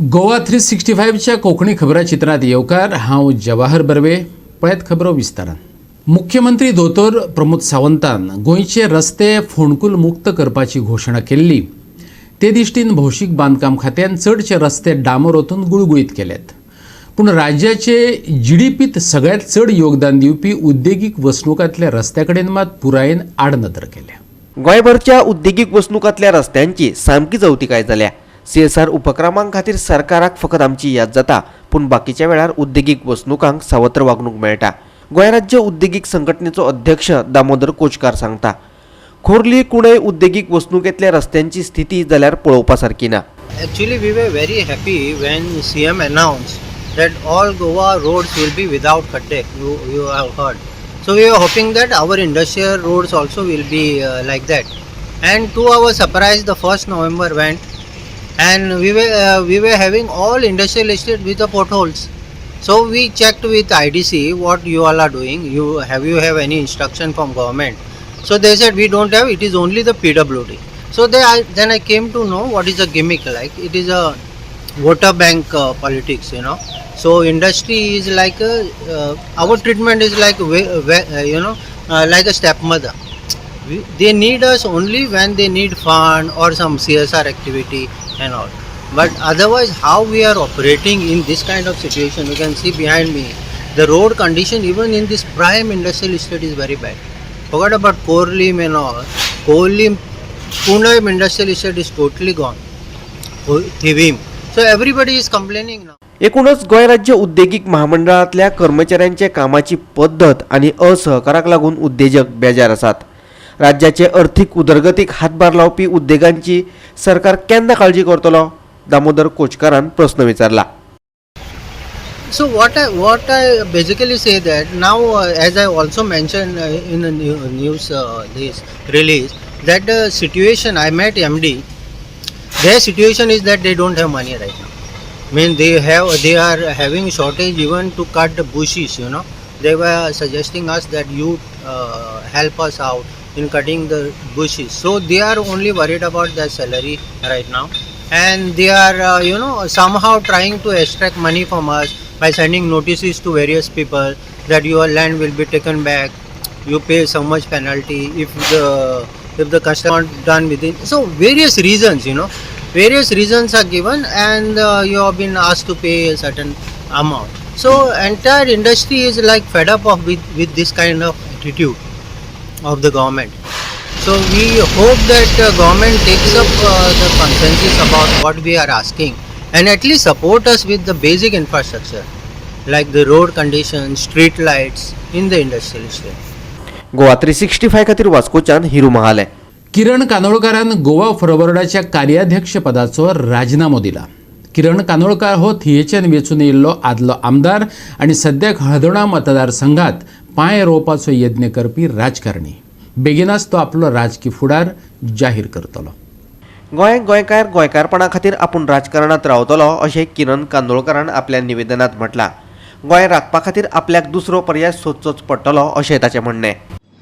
गोवा 365च्या कोकणी खबराचित्रात येवकार हांव जवाहर बर्वे. पळयत खबरो विस्तारान. मुख्यमंत्री दोतोर प्रमोद सावंतान गोंयचे रस्ते फोंडकूल मुक्त करपाची घोशणा केल्ली. ते दिश्टीन भौशीक बांदकाम खात्यान चडशे रस्ते डांबर ओतून गुळगुळीत केल्यात. पूण राज्याचे जीडीपीत सगळ्यांत चड योगदान दिवपी उद्देगीक वसणुकांतल्या रस्त्या कडेन मात पुरायेन आडनदर केल्या. गोंयभरच्या उद्देगीक वसणुकांतल्या रस्त्यांची सामकी चवथिकाय जाल्या. सीएसआर उपक्रमांक खातीर सरकाराक फकत आमची याद जाता, पूण बाकीच्या वेळार उद्देगीक वसणुकांक सावत्र वागणूक मेळटा. गोंय राज्य उद्देगीक संघटनेचो अध्यक्ष दामोदर कोचकार सांगता. खोर्ली कुणय उद्देगीक वसणुकेंतल्या रस्त्यांची स्थिती जाल्यार पळोवपा सारकी ना. Actually, we were very happy when CM announced that all Goa roads will be without khadde. You have heard. So we were hoping that our industrial roads also will be like that. And to our surprise, the 1st November went, and we were having all industrial estate with the potholes. So we checked with IDC what you all are doing. You have any instruction from government? So they said we don't have. It is only the PWD. So then I came to know what is a gimmick like. It is a voter bank politics, you know. So industry is like our treatment is like like a stepmother. They need us only when they need fund or some CSR activity and all. But otherwise, how we are operating in this kind of situation, you can see behind me, the road condition even in this prime industrial estate is very bad. Forget about Korelim and all. Korelim, Pune industrial estate is totally gone. Thivim. So everybody is complaining now. एकूणच गोंय राज्य उद्देगीक महामंडळातल्या कर्मचाऱ्यांच्या कामाची पद्धत आणि असहकाराक लागून उद्देजक बेजार आसात. राज्याचे अर्थीक उदरगतीक हातभार लावपी उद्देगांची सरकार केन्ना काळजी करतलो? दामोदर कोचकारान प्रश्न विचारला. So what I basically say that now as I also mentioned in the news this release that the situation I met MD, their situation is that they don't have money right now. I mean they are having shortage even to cut the bushes, you know. They were suggesting us that you help us out in cutting the bushes. So they are only worried about their salary right now, and they are somehow trying to extract money from us by sending notices to various people that your land will be taken back, you pay so much penalty if the customer done within. So various reasons are given, and you have been asked to pay a certain amount. So entire industry is like fed up with this kind of attitude of the government. So we hope that government takes up the consensus about what we are asking and at least support us with the basic infrastructure like the road conditions, street lights in the industrial estate. Goa 365 खातीर वास्कोच्यान हिरू महाले. किरण कानोळकारान गोवा फॉरवर्डाच्या कार्याध्यक्ष पदाचो राजीनामो दिला. किरण कानोळकार हो थियेच्यान वेचून येयल्लो आदलो आमदार आनी सद्याक हळदोणा मतदारसंघात पांय रोवपाचो यत्न करपी राजकारणी. बेगिनाच तो आपलो राजकी फुडार जाहीर करतलो. गोंयकार गोंयकारपणा खातीर आपूण राजकारणात रावतलो अशें किरण कांदोळकारान आपल्या निवेदनात म्हटलां. गोंय राखपा खातीर आपल्याक दुसरो पर्याय सोदचोच पडटलो अशें ताचें म्हणणें.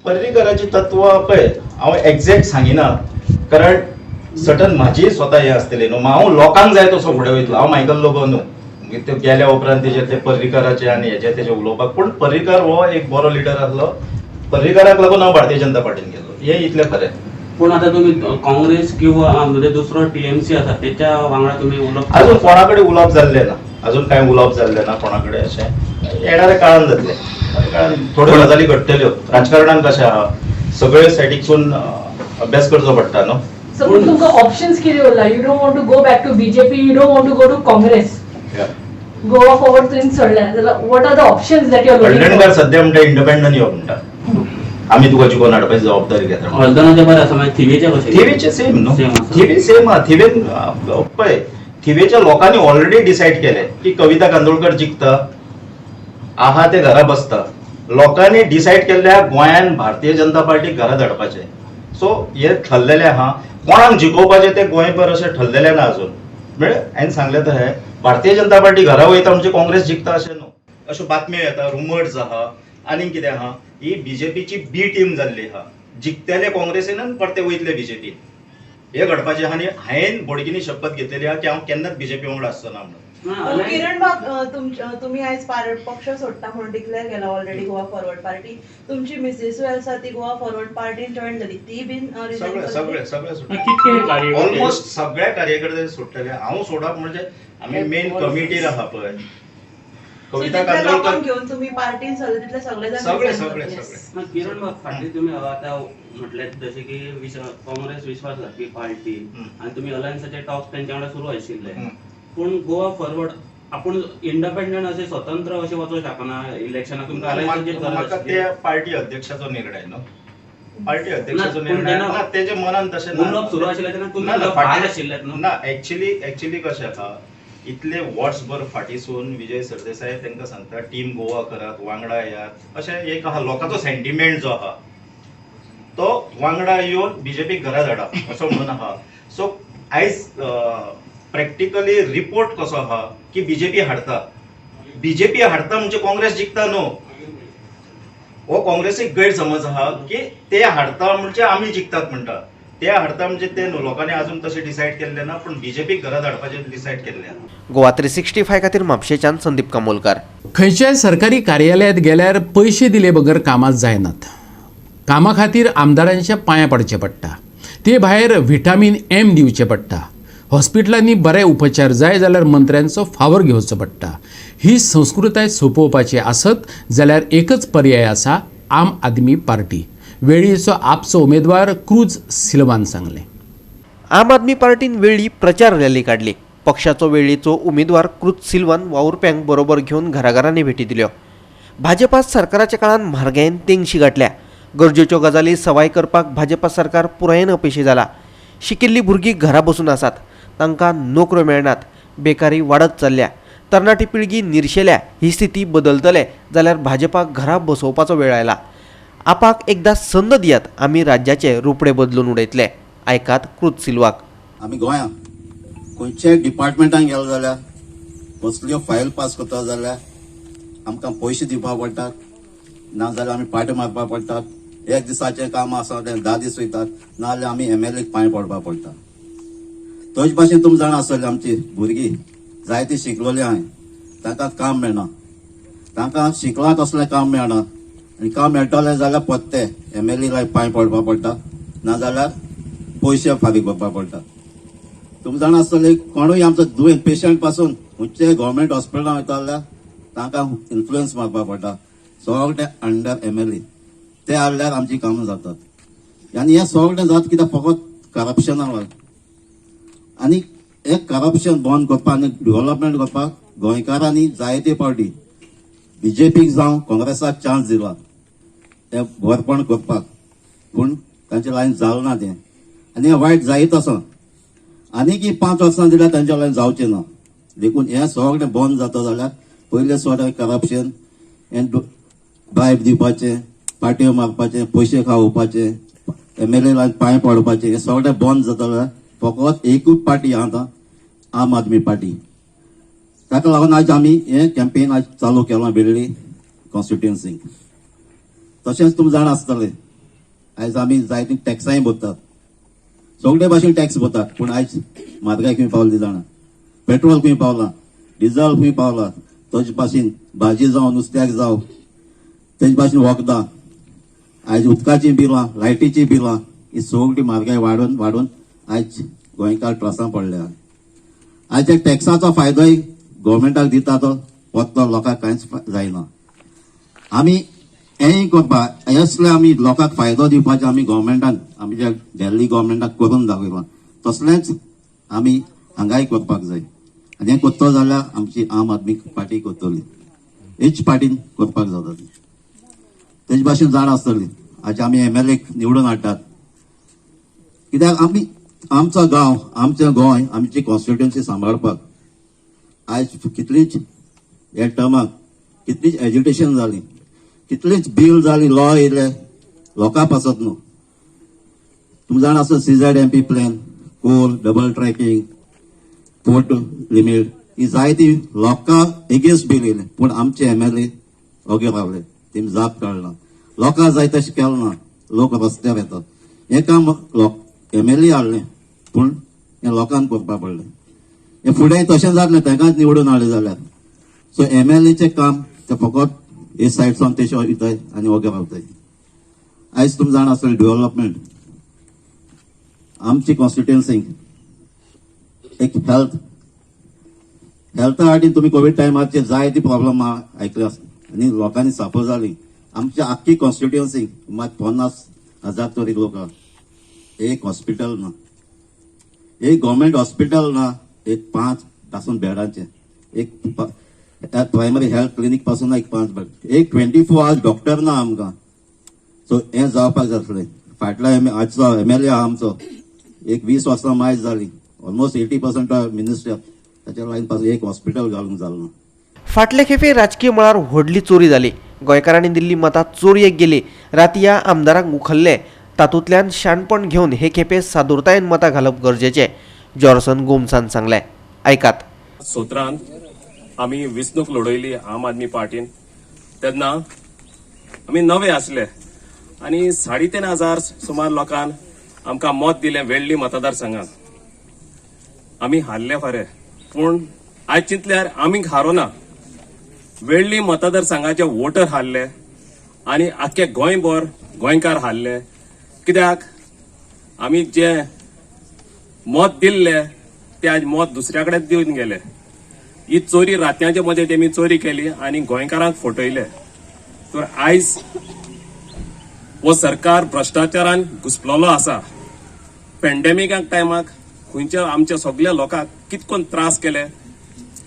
पर्रीकराची तत्व पळय हांव एक्झॅक्ट सांगिना, कारण सटन म्हाजी स्वता हें आसतलें न्हू. हांव लोकांक जाय तसो फुडें वयतलो. हांव मायकल लोबो न्हू. ते गेल्या उपरांत ते पर्रीकराचे आनी तेजे उलोवपाक. पूण पर्रीकर हो एक बरो लिडर आसलो. पर्रीकराक लागून हांव भारतीय जनता पार्टीन गेलो, हें इतलें खरें. पूण आतां तुमी काँग्रेस किंवा दुसरो टीएमसी आसा तेच्या वांगडा तुमी उलोवप अजून कोणा कडेन उलोवप जाल्लें ना. अजून कांय उलोवप जाल्लें ना कोणा कडेन. अशें येणाऱ्या काळान जातलें. थोड्यो गजाली घडटल्यो. राजकारणान कशें आहा, सगळे सायडीकसून अभ्यास करचो पडटा न्हू. So तुमकां ऑप्शन्स कितें उरला? You don't want to go back to BJP, you don't want to go to Congress. Goa Forward तुवें सोडलें जाल्यार what are the options that you are looking? Haldankar सद्या म्हणटा इंडिपेंडंट यो म्हणटा. आमी तुका जिखोवन हाडपाची जबाबदारी घेता. हळदणाचे बरें आसा मागीर थिवेचे कशें? थिवेचे सेम न्हू. थिवे सेम आहा. थिवेन पळय थिवेच्या लोकांनी ऑलरेडी डिसायड केलें की कविता कांदोळकर जिखता, आहा ते घरा बसता. लोकांनी डिसायड केल्ल्या गोंयान भारतीय जनता पार्टीक घरा धाडपाचें. सो हे ठरलेलें आहा. कोणाक जिखोवपाचें तें गोंयभर अशें ठरलेलें ना अजून. म्हणजे हांवें सांगलें तशें भारतीय जनता पार्टी घरा वयता म्हणजे काँग्रेस जिखता अशें न्हू. अश्यो बातम्यो येता, रुमर्स आहा, आनीक कितें आहा. ही बीजेपीची बी टीम जाल्ली आहा. जिखतले काँग्रेसीन आनी परते वयतले बीजेपीन. हे घडपाचें आहा आनी हांवें बोडगिनी शपथ घेतलेली आहा की हांव केन्नाच बीजेपी वांगडा आसचो ना म्हणून. किरण बाब तुम्ही आयज पक्ष सोडटा म्हणून डिक्लेअर केला ऑलरेडी गोवा फॉरवर्ड पार्टी. तुमची मिसेसूय आसा ती गोवा फॉरवर्ड पार्टीन जॉईन जाली, ती बीन सगळे कितके कार्यकर्ते? ऑलमोस्ट सगळ्या कार्यकर्ते सुटलेले. हांव सोडप म्हणजे आमी मेन कमिटीर आहा पळय, कविता कांदोळकर घेऊन तुम्ही पार्टीन तिथले सगळे जण सगळे किरण बाब, फाटली तुम्ही आता म्हटले जसे की काँग्रेस विश्वास घातली पार्टी आणि तुम्ही अलायन्साचे टॉक्स त्यांच्या वांगडा सुरू आशिल्ले, पण गोवा फॉरवर्ड आपण इंडिपेंडंट असे स्वतंत्र असे वचूंक शकना इलेक्शनाक? तुमकां अलायन्साची गरज म्हाका आसली? ते पार्टी अध्यक्षाचो निर्णय न्हू, पार्टी अध्यक्षाचो निर्णय ना, तेजे मनान तशें मुलप सुरू आशिल्ले तेन्ना तुम्ही भाग आशिल्लेत न्हू? ना. एक्चुअली कशें आसा, इतले वर्सभर फाटीसून विजय सरदेसाय तांकां सांगता टीम गोवा करात, वांगडा येयात, अशें एक आहा लोकांचो सेंटिमेंट जो आहा तो वांगडा येवन बीजेपी घरा धाडप असो म्हणून आहा. सो आयज प्रॅक्टिकली रिपोर्ट कसो आहा की बीजेपी हारता म्हणजे काँग्रेस जिखता न्हू. हो काँग्रेसीक गैरसमज आहा की ते हारता म्हणजे आमी जिखतात म्हणटा. ते हारता म्हणजे ते न्हू, लोकांनी अजून तशें डिसायड केल्लें ना, पण बीजेपी घरा धाडपाचें डिसायड केल्लें आहा. गोवा 365 खातीर म्हापशेच्यान संदीप कामोलकार. खंयच्याय सरकारी कार्यालयात गेल्यार पयशे दिले बगर कामां जायनात. कामा खातीर आमदारांच्या पांयां पडचें पडटा. ते भायर व्हिटामीन एम दिवचें पडटा. हॉस्पिटलांनी बरे उपचार जाय जाल्यार मंत्र्यांचो फावोर घेवचो पडटा. ही संस्कृताय सोंपोवपाची आसत जाल्यार एकच पर्याय आसा, आम आदमी पार्टी. वेळीचो आपचो उमेदवार क्रूज सिल्वान सांगलें. आम आदमी पार्टीन वेळी प्रचार रॅली काढली. पक्षाचो वेळीचो उमेदवार क्रूज सिल्वान वावुरप्यांक बरोबर घेवन घराघरांनी भेटी दिल्यो. भाजपा सरकाराच्या काळात म्हारगायेन तेंगशी गाठल्या. गरजेच्यो गजाली सवाय करपाक भाजपा सरकार पुरायेन अपेशी जाला. शिकिल्लीं भुरगीं घरा बसून आसात, तांकां नोकऱ्यो मेळनात, बेकारी वाडत चल्ल्या, तरणाटी पिळगी निर्शेल्या. ही स्थिती बदलतले जाल्यार भाजपाक घरा बसोवपाचो वेळ आयला. आपाक एकदां संद दियात, आमी राज्याचे रुपडे बदलून उडयतले. आयकात क्रूज सिल्वाक. आमी गोंयांत खंयच्याय डिपार्टमेंटान गेलो जाल्यार कसल्यो फायल पास करता जाल्यार आमकां पयशे दिवपाक पडटात, ना जाल्यार आमी पाटे मारपाक पडटात. एक दिसाचें काम आसा तें 10 दीस वयतात, ना जाल्यार आमी MLAक पांय पडपाक पडटा. तशे भाशेन तुमी जाणा आसतलें आमची भुरगीं जायतीं शिकलोलीं आहाय, तांकां काम मेळना. तांकां शिकला तसलें काम मेळना, आनी काम मेळटलें जाल्यार पत्ते MLAक पांय पडपाक पडटा, ना जाल्यार पयशे फारीक करपाक पडटा. तुमी जाणा आसतलें कोणूय आमचो दुयेंत पेशंट पासून खंयच्याय गव्हर्मेंट हॉस्पिटलांत वयता जाल्यार तांकां इन्फ्लुएन्स मारपाक पडटा. सगळें अंडर MLA ते हाडल्यार आमची कामां जातात. आनी हें सगळें जाता कित्याक फकत करप्शना लागून. आनी हें करप्शन बंद करपाक आनी डेव्हलपमेंट करपाक गोंयकारांनी जायते पावटी BJPक जावं काँग्रेसाक चान्स दिला हें बरेपण करपाक, पूण तांचे लायन जालें ना तें. आनी हें वायट जायत आसा. आनीक 5 वर्सां दिल्यार तांच्या लायन जावचें ना. देखून हें सगळें बंद जाता जाल्यार पयलें सगळें करप्शन, हें ब्रायब दिवपाचें, पाट्यो मारपाचें, पयशे खावोवपाचे, MLA लायन पांय पडपाचें, हें सगळें बंद जाता जाल्यार फकत एकूच पार्टी आहा, आम आदमी पार्टी. ताका लागून आयज आमी हें कॅम्पेन आयज चालू केलां बेळ्ळी कॉन्स्टिट्युएन्सीक. तशेंच तुमी जाणा आसतलें आयज आमी जायतीं टॅक्सांय भरतात, सगळे भाशेन टॅक्स भरतात, पूण आयज म्हारगाय खंय पावली जाणा. पेट्रोल खंय पावला, डिझल खंय पावला, तशे भाशेन भाजी जावं नुस्त्याक जावं, तेजे भाशेन वखदां, आयज उदकाचीं बिलां, लायटीचीं बिलां, ही सगळी म्हारगाय वाडून वाडून आयज गोंयकार त्रासान पडल्या. आयज त्या टॅक्साचो फायदोय गव्हर्मेंटाक दिता तो वतलो, लोकांक कांयच जायना. आमी हेंय करपाक असले आमी लोकांक फायदो दिवपाचें आमी गव्हर्मेंटान, आमच्या दिल्ली गव्हर्मेंटाक करून दाखयलां. तसलेंच आमी हांगाय करपाक जाय. आनी हें करतलो जाल्यार आमची आम आदमी पार्टी करतली. हेच पार्टीन करपाक जाता. तेजे भाशेन जाण आसतली आयज आमी MLAक निवडून हाडटात कित्याक आमी आमचो गांव, आमचें गोंय, आमची कॉन्स्टिट्युएन्सी सांबाळपाक आयज कितलींच ह्या टर्माक कितलींच एज्युटेशन जाली, कितलींच बील जाली, लॉ येयले, लोकां पासत न्हू. तुमी जाणा आसत CZMP plan, coal, double tracking, port limit, ही जायती लोकां एगेन्स्ट बील येयले, पूण आमचे MLA ओगे रावले, तेमी जाप काडला. लोकां जाय तशें केलें ना, लोक रस्त्यार येतात. हें काम MLA हाडलें, पूण हें लोकांक करपा पडलें. हें फुडें तशें जातलें तांकांच निवडून हाडलें जाल्यार. सो MLAचें काम तें फकत हे सायडसून तेशें वयताय आनी वोगे रावताय. आयज तुमी जाण आसतलें डेव्हलपमेंट आमची कॉन्स्टिट्युएन्सीक एक हेल्था वाटेन तुमी कोविड टायमाचेर जायती प्रॉब्लेम आयकले आनी लोकांनी सफर जाली. आमच्या आख्खी कॉन्स्टिट्युएन्सीक मात 50,000 तरी लोक एक हॉस्पिटल ना, एक गव्हर्मेंट हॉस्पिटल ना, एक 5 पासून बेडांचे, एक प्रायमरी हेल्थ क्लिनिक पासून एक 5 बेड, एक 24 आवर्स डॉक्टर ना आमकां. सो हें जावपाक जातलें. फाटल्या आजचो MLA आहा आमचो एक 20 वर्सां मायज जाली. ऑलमोस्ट 80% मिनिस्टर ताच्या लायन पासून एक हॉस्पिटल घालूंक जालो ना. फाटले खेपे राजकीय मळार व्हडली चोरी जाली. गोंयकारांनी दिल्ली मतां चोरयेक गेली. राती ह्या आमदारांक उखल्ले. तातूंतल्यान शाणपण घेवन हे खेपे सादुरतायेन मतां घालप गरजेचें जॉर्सन गोमसान सांगलें. ऐकात. सोत्रान आमी वेंचणूक लढयली आम आदमी पार्टीन तेन्ना आमी नवे आसले आनी 3,500 सुमार लोकांन आमकां मत दिलें वेळ्ळी मतदारसंघात. आमी हारले खरे पूण आयज चिंतल्यार आमी हारोना. वेळ्ळी मतदारसंघाचे वोटर हारले आनी आख्खे गोंयभर गोंयकार हारले. कित्याक आमी जे मत दिल्ले ते आज मत दुसऱ्या कडेन दिवन गेले. ही चोरी रात्यांचे मध्ये तेमी चोरी केली आनी गोंयकारांक फटयले. तर आयज हो सरकार भ्रष्टाचारान घुस्पलोलो आसा. पॅन्डेमिका टायमाक खंयच्या आमच्या सगळ्या लोकांक कितकोन त्रास केले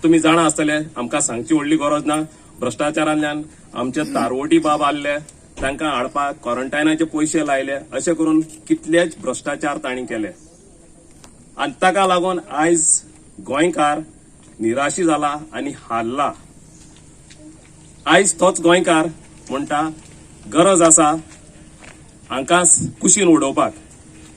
तुमी जाणा आसतले. आमकां सांगची व्हडली गरज ना. भ्रष्टाचारांतल्यान आमचे तारवटी बाब आसले तांकां हाडपाक क्वॉरंटायनाचे पयशे लायले. अशें करून कितलेच भ्रष्टाचार तांणी केले आनी ताका लागून आयज गोंयकार निराशी जाला आनी हारला. आयज तोच गोंयकार म्हणटा गरज आसा हांकां कुशीन उडोवपाक.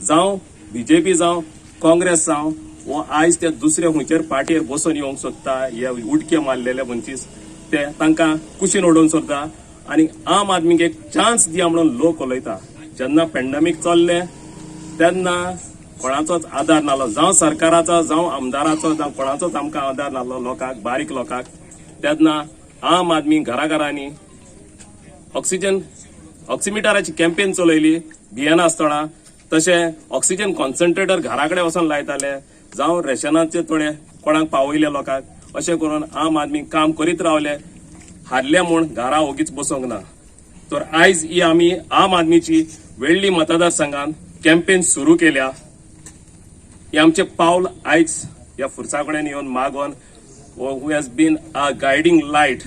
जावं BJP जावं काँग्रेस जावं वो आयज ते दुसरे खंयचेर पार्टीर बसून येवंक सोदता. हे उडके मारलेले मनशीस ते तांकां कुशीन उडोवंक सोदता आनी आम आदमीक एक चान्स दिया म्हणून लोक उलयता. जेन्ना पॅन्डेमीक चल्ले तेन्ना कोणाचोच आधार नासलो. जावं सरकाराचो जावं आमदाराचो जावं कोणाचोच आमकां आधार नासलो लोकांक बारीक लोकांक. तेन्ना आम आदमी घराघरांनी ऑक्सिमिटराची कॅम्पेन चलयली बियाना आसतना. तशें ऑक्सिजन कॉन्सन्ट्रेटर घरा कडेन वचून लायताले. जावं रेशनाचे थोडे कोणाक पावयले लोकांक. अशें करून आम आदमी काम करीत रावले. हारले म्हूण घरा ओगीच बसोंक ना. तर आयज ही आमी आम आदमीची वेळ्ळी मतदारसंघान कॅम्पेन सुरू केल्या. हे आमचे पावल आयज ह्या फुरसा कडेन येवन मागोवन who has been a guiding light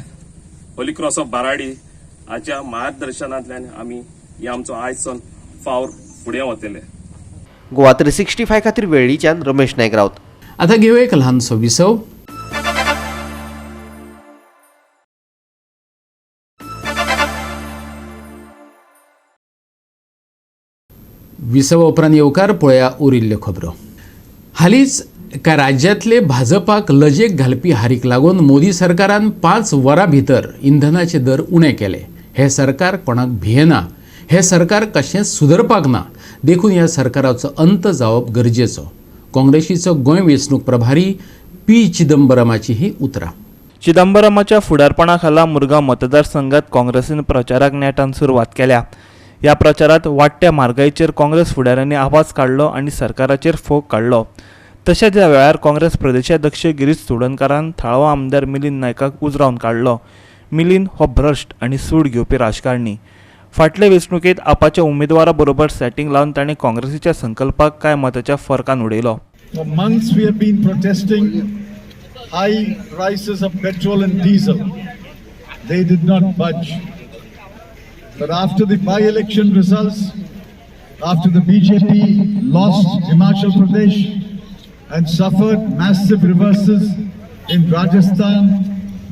Holy Cross of Baradi हाच्या मार्गदर्शनांतल्यान आमी हे आमचो आयजसून फावोर फुडें वतले. गोवा 365 खातीर वेळीच्यान रमेश नायक रावत. आता घेऊ एक लहानसो विसव. विसव उपरांत येवकार पळया उरिल्ल्यो खबरो. हालींच एका राज्यांतले भाजपाक लजेक घालपी हारीक लागून मोदी सरकारान 5 वरां भितर इंधनाचे दर उणे केले. हे सरकार कोणाक भियेना. हे सरकार कशेंच सुदरपाक ना. देखून ह्या सरकाराचो अंत जावप गरजेचो. काँग्रेसीचो गोंय वेंचणूक प्रभारी P. चिदंबरमाची ही उतरां. चिदंबरमाच्या फुडारपणा खाला मुरगांव मतदारसंघात काँग्रेसीन प्रचाराक नेटान सुरवात केल्या. ह्या प्रचारात वाडट्या म्हारगायेचेर काँग्रेस फुडाऱ्यांनी आवाज काडलो आनी सरकाराचेर फोग काडलो. तशेंच ह्या वेळार काँग्रेस प्रदेशाध्यक्ष गिरीश चोडणकारान थळावो आमदार मिलिंद नायकाक उजरावन काडलो. मिलिंद हो भ्रश्ट आनी सूड घेवपी राजकारणी. फाटले वेंचणुकेंत आपाच्या उमेदवारा बरोबर सेटिंग लावन ताणें काँग्रेसीच्या संकल्पाक कांय मताच्या फरकान उडयलो. For months we have been protesting high prices of petrol and diesel. They did not budge. But after the by-election results, after the BJP lost Himachal Pradesh and suffered massive reverses in Rajasthan,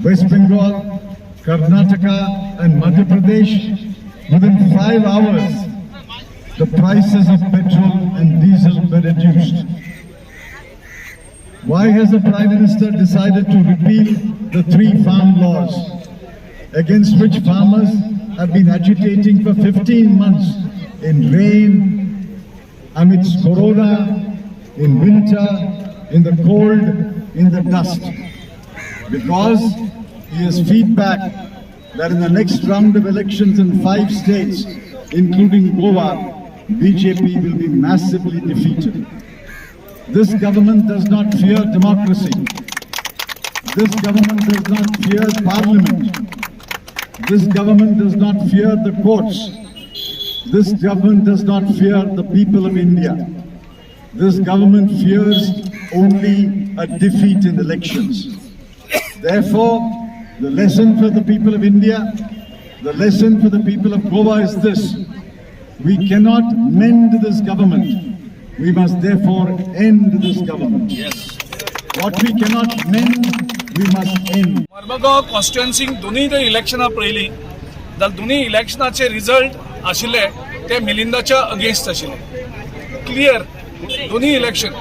West Bengal, Karnataka and Madhya Pradesh, within 5 hours, the prices of petrol and diesel were reduced. Why has the Prime Minister decided to repeal the 3 farm laws against which farmers have been agitating for 15 months in rain, amidst corona in winter, in the cold, in the dust. Because he has feedback that in the next round of elections in 5 states, including Goa, BJP will be massively defeated. This government does not fear democracy. This government does not fear parliament. This government does not fear the courts. This government does not fear the people of India. This government fears only a defeat in elections. Therefore, the lesson for the people of India, the lesson for the people of Goa is this: we cannot mend this government. We must therefore end this government. Yes. What we cannot mend, we must end. Mormugao कॉन्स्टिट्युएन्सीक दोनूय ते इलेक्शनां पळयलीं जाल्यार दोनूय इलेक्शनाचे result आशिल्ले ते मिलिंदाच्या against आशिल्ले. Clear दोनूय election.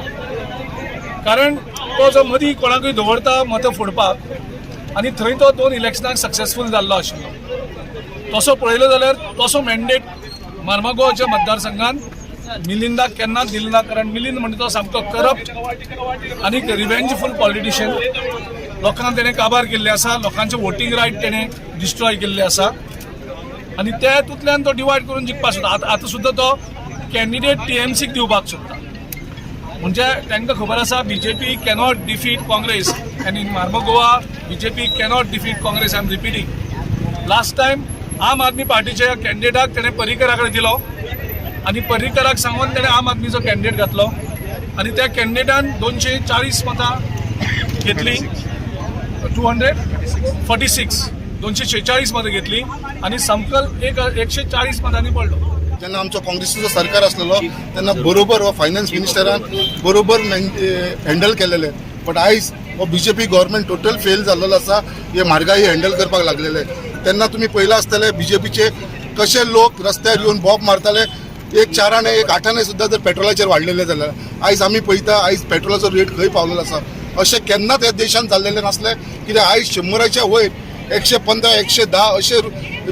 कारण तो जो मदीं कोणाकूय दवरता मतां फोडपाक आनी थंय तो 2 इलेक्शनाक सक्सेसफूल जाल्लो आशिल्लो. तसो पळयलो जाल्यार तसो मॅन्डेट मार्मगांवच्या मतदारसंघात मिलिंदाक केन्नाच दिलो ना. कारण मिलिंद म्हणजे तो सामको करप्ट आनी रिवेंजफूल पॉलिटिशियन. लोकांक तेणें काबार केल्ले आसा, लोकांचे वोटींग रायट तेणें डिस्ट्रॉय केल्ले आसा आनी त्या हातूंतल्यान तो डिवायड करून जिखपाक सोदता. आतां सुद्दां तो कॅन्डिडेट TMCक दिवपाक सोदता. म्हणजे तांकां खबर आसा BJP कॅनॉट डिफीट काँग्रेस आनी इन मार्मगांवा BJP cannot defeat Congress. I am repeating. Last time Aam Aadmi पार्टीच्या कॅन्डिडेटाक तेणें पर्रीकरा कडेन दिलो आनी पर्रीकराक सांगून तेणें आम आदमीचो कॅन्डिडेट घातलो आनी त्या कॅन्डिडेटान 240 मतां घेतली. 246 मतां घेतली आनी संकल 140 मतांनी पडलो. जेन्ना आमचो काँग्रेसीचो सरकार आसलेलो तेन्ना बरोबर हो फायनान्स मिनिस्टरान बरोबर हँडल केलेले. बट आयज हो BJP गव्हर्मेंट टोटल फेल जाल्लो आसा. हे म्हारगाई हँडल करपाक लागलेले. तेन्ना तुमी पळयला आसतले BJPचे कशे लोक रस्त्यार येवन बॉब मारताले. 1 4 आने 1 8 आने सुद्दां जर पेट्रोलाचेर वाडलेले जाल्यार आयज आमी पळयता आयज पेट्रोलाचो रेट खंय पावलेलो आसा. अशें केन्नाच ह्या देशान जाल्लेलें नासलें. कित्याक आयज 100च्या वयर 115 110 अशे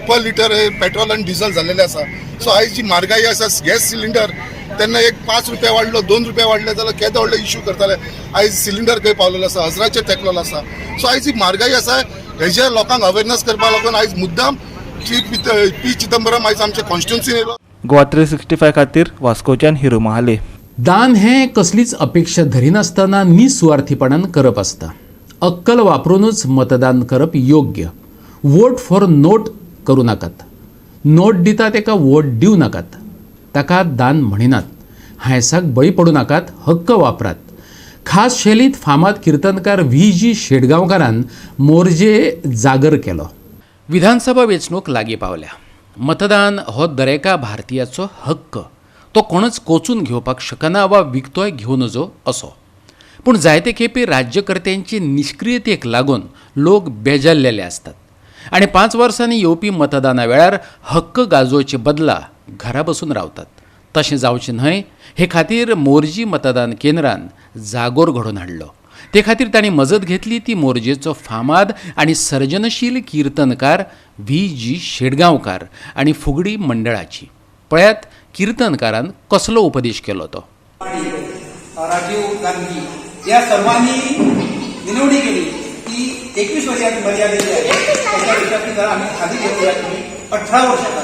पर लिटर पेट्रोल आनी डिझल जाल्लेले आसा. सो आयज जी म्हारगाई आसा गॅस सिलिंडर तेन्ना एक 5 रुपया वाडलो 2 रुपया वाडले जाल्यार केदो व्हडलो इश्यू करताले. आयज सिलिंडर खंय पावलेलो आसा, हजराचेर तेंकलेलो आसा. सो आयज जी म्हारगाई आसा हेजे लोकांक अवेरनेस करपाक लागून आयज मुद्दाम पी चिदंबरम आयज आमच्या कॉन्स्टिट्युन्सीन येयलो. गोवा 365 खातीर वास्कोच्यान हिरू महाले. दान हें कसलीच अपेक्षा धरिनासतना निस्वार्थीपणान करप आसता. अक्कल वापरूनच मतदान करप योग्य. वोट फॉर नोट करूं नाकात. नोट दिता तेका वोट दिवं नाकात. ताका दान म्हणिनात. हांयसाक बळी पडूं नाकात. हक्क वापरात. खास शैलीत फामाद कीर्तनकार VG शेटगांवकारान मोरजे जागर केलो. विधानसभा वेंचणूक लागीं पावल्या. मतदान हो दरेका भारतीयाचो हक्क. तो कोणच कोचून घेवपाक शकना वा विकतोय घेवन नजो असो. पूण जायते खेपे राज्यकर्त्यांचे निष्क्रियतेक लागून लोक बेजारलेले असतात आणि 5 वर्सांनी येवपी मतदाना वेळार हक्क गाजोवचे बदला घरा बसून रावतात. तशें जावचें न्हय हे खातीर मोरजी मतदान केंद्रान जागोर घडोवन हाडलो. ते खातीर तांणी मजत घेतली ती मोरजेचो फामाद आनी सर्जनशील कीर्तनकार VG शेटगांवकार आनी फुगडी मंडळाची. पळयात कीर्तनकारान कसलो उपदेश केलो तो. राजीव गांधी या सर्वांनी विनवणी केली की 21 वर्षाची मर्यादेची आहे त्याच्या विषयाची जरा आम्ही खाली घेऊया. तुम्ही 18 वर्ष करा.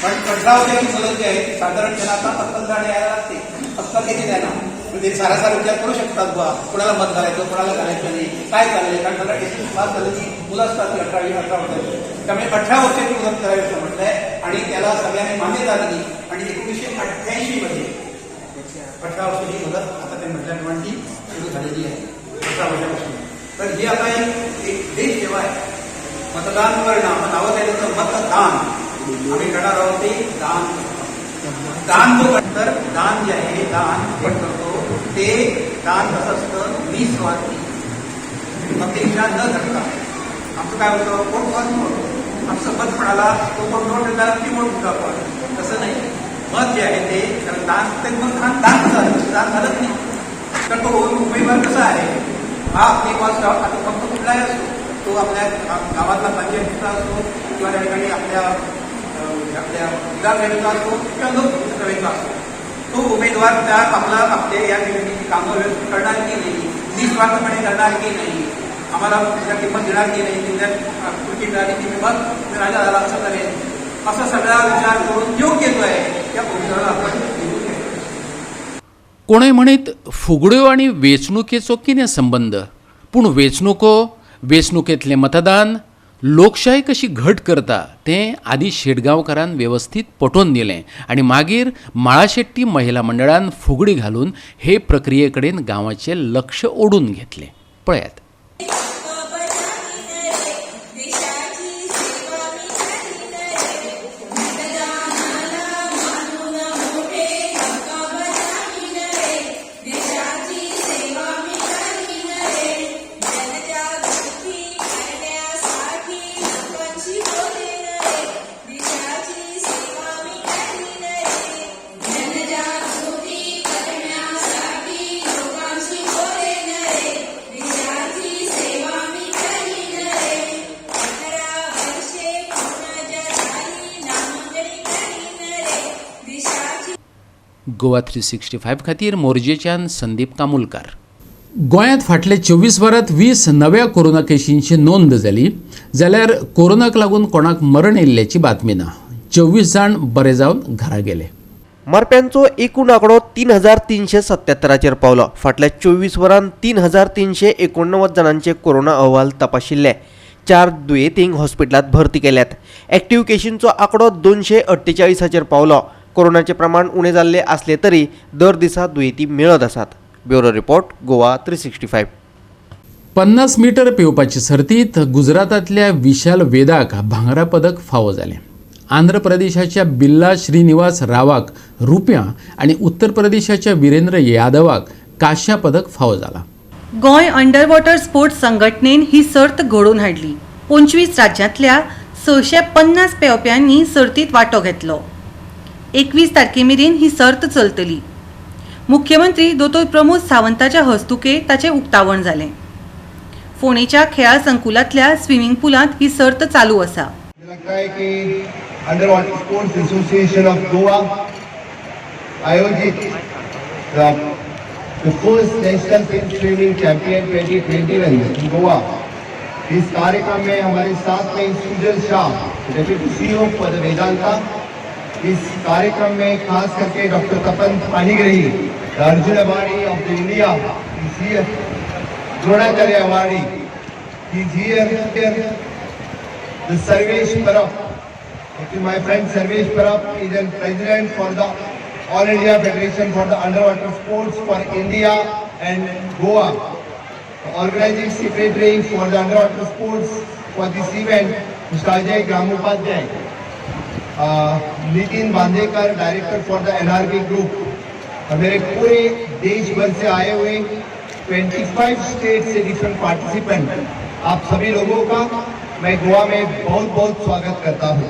पण 18 वर्षाची मुलं जी आहे ती साधारण त्यांना आता अक्कल यायला लागते. अक्कल किती द्यायला म्हणजे सारासार विचार करू शकतात बा कोणाला मत घालायचं कोणाला घालायचं नाही काय चाललंय. कारण मला एसटी पास झालं की मुलं असतात 18 वर्षाची. त्यामुळे 18 वर्षाची मुदत करायचं म्हटलंय आणि त्याला सगळ्यांनी मान्यता दिली आणि 1988 मध्ये 18 वर्षाची मुदत आता ते म्हटल्याप्रमाणे सुरू झालेली आहे 18 वर्षापासून. तर ही आता एक देश सेवा आहे. मतदान करणं आपण नावं द्यायचं मतदान आम्ही करणार आहोत ते दान. दान जो तर दान जे आहे दान जे करतो ते दान कसं असतं निस्वार्थी अपेक्षा न धरता. आमचं काय होतं कोण मत आमचं मत म्हणाला तो कोण नोट देणार ती म्हणून होतो आपण. तसं नाही. मत जे आहे ते कारण दान ते मग दान झालंच नाही. तर तो उमेदवार कसा आहे हा आपली वाच आता फक्त कुठलाही असतो तो आपल्या गावातला पंचायतीचा असतो किंवा त्या ठिकाणी आपल्या विधानसभेचा असतो किंवा लोकसभेचा असतो. तो उमेदवार आपले या निवडणुकीची कामं व्यवस्थित करणार की नाही, निस्वार्थपणे करणार की नाही, आम्हाला त्याच्या किंमत देणार की नाही, त्याच्यात कृती मिळाली की किंमत राजा झाला असं करेल, असा सगळा विचार करून योग्य जो आहे त्या उमेदवाराला आपण निवडून द्यायचं. कोणय म्हणीत फुगड्यो आनी वेंचणुकेचो कितें संबंद, पूण वेंचणुकेंतलें मतदान लोकशाय कशी घट करता तें आदी शेटगांवकारान वेवस्थीत पटोवन दिलें आनी मागीर माळाशेट्टी महिला मंडळान फुगडी घालून हे प्रक्रिये कडेन गांवाचें लक्ष ओडून घेतलें. पळयात. गोवा 365 खातीर मोरजेच्यान संदीप कामुलकार. गोंयांत फाटले 24 वरांत 20 नव्या कोरोना केशींची नोंद जाली, जाल्यार कोरोनाक लागून कोणाक मरण येयल्ल्याची बातमी ना. 24 जाण बरे जावन घरा गेले. मरप्यांचो एकूण आंकडो 3377 पावलो. फाटल्या 24 वरांत 3389 जणांचे कोरोना अहवाल तपाशिल्ले. 4 दुयेंतींक हॉस्पिटलांत भरती केल्यात. एक्टिव्ह केशींचो आंकडो 248 पावलो. कोरोनाचे प्रमाण उणे जाल्ले असले तरी दर दिसा दुयेंती मेळत आसात. Bureau report, Goa 365. 50 मीटर पेंवपाचे सर्तींत गुजरातांतल्या विशाल वेदाक भांगरा पदक फावो जालें. आंध्र प्रदेशाच्या बिल्ला श्रीनिवास रावाक रुप्या आनी उत्तर प्रदेशाच्या वीरेंद्र यादवाक काश्या पदक फावो जाला. गोंय अंडर वॉटर स्पोर्ट्स संघटनेन ही सर्त घडोवन हाडली. 25 राज्यांतल्या 650 पेंवप्यांनी सर्तींत वांटो घेतलो. 21 तारखेमेरेन ही सर्त चलतली. मुख्यमंत्री दोतोर प्रमोद सावंताच्या हस्तुके ताचें उक्तावण जालें. फोंडेच्या खेळा संकुलांतल्या स्विमींग पुलांत ही सर्त चालू आसा. Under water sports association of Goa आयोजित the first national swimming champion 2021 in Goa. इस कार्यक्रम में हमारे साथ में सुजल शाह, डेप्यूटी सीईओ पद वेदांता. इस कार्यक्रम में खास करके doctor Tapan Panigrahi, Arjun awardee of the India, Dronacharya awardee, the Sarvesh Parab. Actually, my friend Sarvesh Parab is the president for the All India Federation for the Underwater Sports for India and Goa. The organizing secretary for the underwater sports for this event, Mr. Ajay Gramupadhyay. Nitin Bandekar, director for the NRB group. मेरे पूरे देश भर से आए हुए 25 state से different participant, आप सभी लोगों का मैं गोवा में बहुत बहुत स्वागत करता हूं.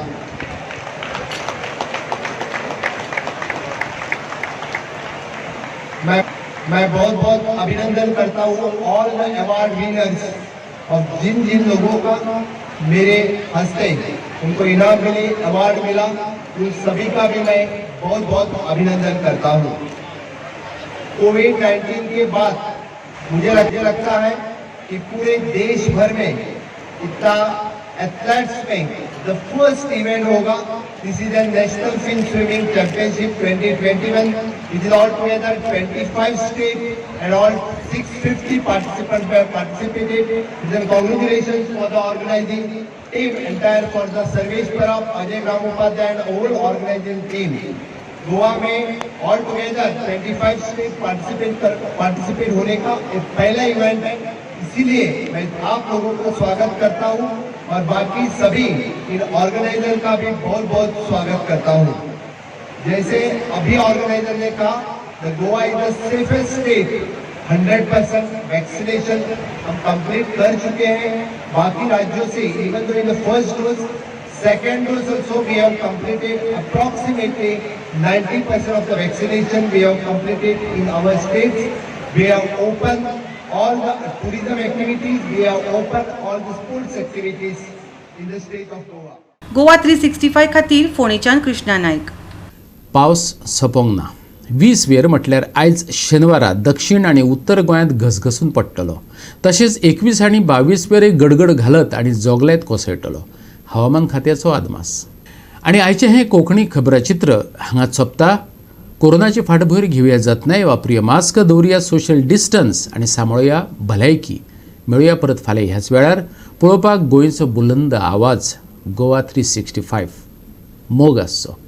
मैं बहुत बहुत अभिनंदन करता हूं ऑल द अवार्ड विनर्स और जिन जिन लोगों का मेरे हंसते उनको इनाम मिले, अवार्ड मिला, उन सभी का भी मैं बहुत बहुत अभिनंदन करता हूं. कोविड-19 के बाद मुझे लगता है कि पूरे देश भर में इतना एथलेट्स में द फर्स्ट इवेंट होगा. This is the national fin swimming championship 2021. It is all together 25 state and all 650 participants have participated. Then congratulations for the organizing team, entire for the Sarvesh Parab, Ajay Gramupadhyay and whole organizing team. Goa में all together 25 state participate होने का एक पहला event है. इसीलिए मैं आप लोगों को स्वागत करता हूं और बाकी सभी इन ऑर्गेनाइजर का भी बहुत बहुत स्वागत करता हूं. जैसे अभी ऑर्गेनाइजर ने कहा, the Goa is the safest state. 100% vaccination हम कंप्लीट कर चुके हैं. बाकी राज्यों से even though in the first dose, second dose also we have completed approximately 90% of the vaccination we have completed in our states. We have opened all the tourism activities, we have opened all the sports activities in the state of Goa. Goa 365 खातीर फोंडेच्यान कृष्णा नायक. पावस सोंपोंक ना. 20 वेर म्हटल्यार आयज शेनवारा दक्षिण आनी उत्तर गोंयांत घसघसून पडटलो. तशेंच 21 आनी 22 वेर गडगड घालत आनी जोगलेत कोसळटलो. हवामान खात्याचो आदमास. आनी आयचें हें कोंकणी खबराचित्र हांगाच सोंपता. कोरोनाची फाटभूंय घेवया जतनाय, वापरुया मास्क, दवरुया सोशल डिस्टन्स आनी सांबाळुया भलायकी. मेळुया परत फाल्यां ह्याच वेळार. पळोवपाक गोंयचो बुलंद आवाज गोवा 365 मोग आसचो.